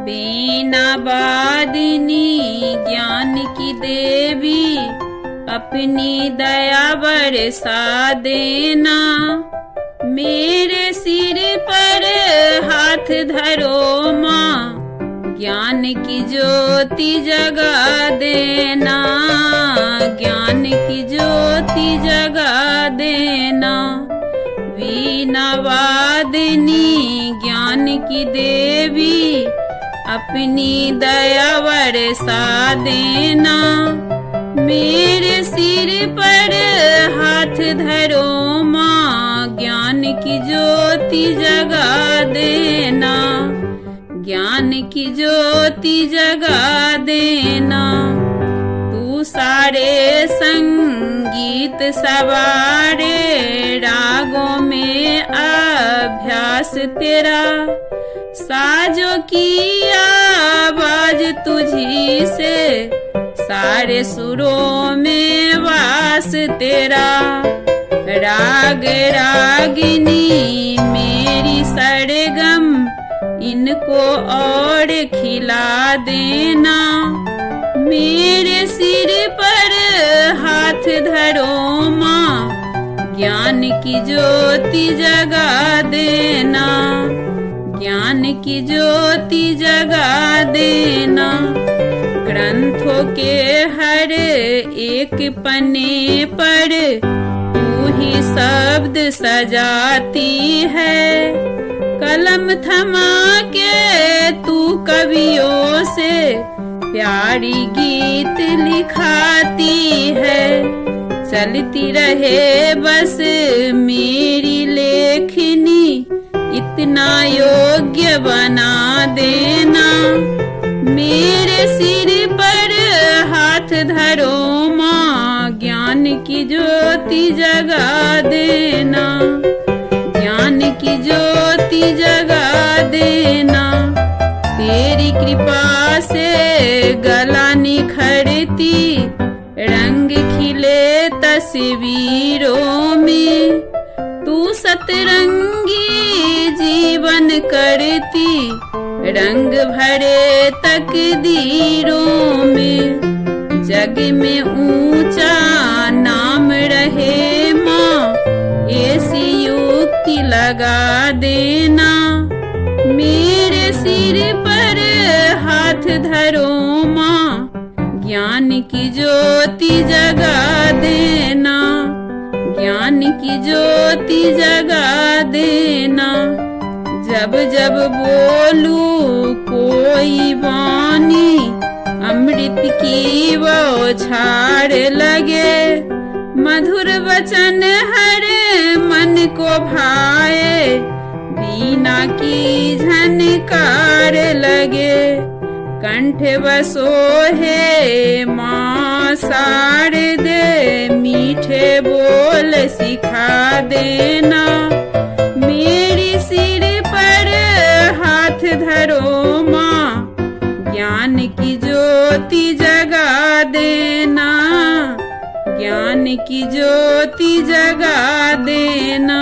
बीना वादिनी ज्ञान की देवी अपनी दया बरसा देना। मेरे सिर पर हाथ धरो माँ, ज्ञान की ज्योति जगा देना, ज्ञान की ज्योति जगा देना। वीणा वादिनी ज्ञान की देवी अपनी दया बरसा देना। मेरे सिर पर हाथ धरो माँ, ज्ञान की ज्योति जगा देना, ज्ञान की ज्योति जगा देना। तू सारे संगीत सवारे रागों में अभ्यास तेरा, साजों की आवाज तुझी से सारे सुरों में वास तेरा। राग रागिनी मेरी सरगम इनको और खिला देना। मेरे सिर पर हाथ धरो माँ, ज्ञान की ज्योति जगा देना, ज्ञान की ज्योति जगा देना। ग्रंथों के हर एक पन्ने पर तू ही शब्द सजाती है, कलम थमा के तू कवियों से प्यारी गीत लिखाती है। चलती रहे बस मेरी लेखनी, इतना योग्य बना देना। मेरे सिर पर हाथ धरो माँ, ज्ञान की ज्योति जगा देना, ज्ञान की ज्योति जगा देना। तेरी कृपा से गला निखरती, रंग खिले तस्वीरों में। तू सतरंगी जीवन करती, रंग भरे तकदीरों में। जग में ऊंचा नाम रहे माँ, ऐसी युक्ति लगा देना। मेरे सिर पर हाथ धरो माँ, ज्ञान की ज्योति जगा देना, ज्ञान की ज्योति जगा देना। जब जब बोलूं कोई वाणी, अमृत की बौछार लगे। मधुर वचन हर मन को भाए, वीणा की झनकार लगे। कंठ बसो है माँ शारदे, मीठे बोल सिखा देना। मेरी सिर पर हाथ धरो माँ, ज्ञान की ज्योति जगा देना, ज्ञान की ज्योति जगा देना।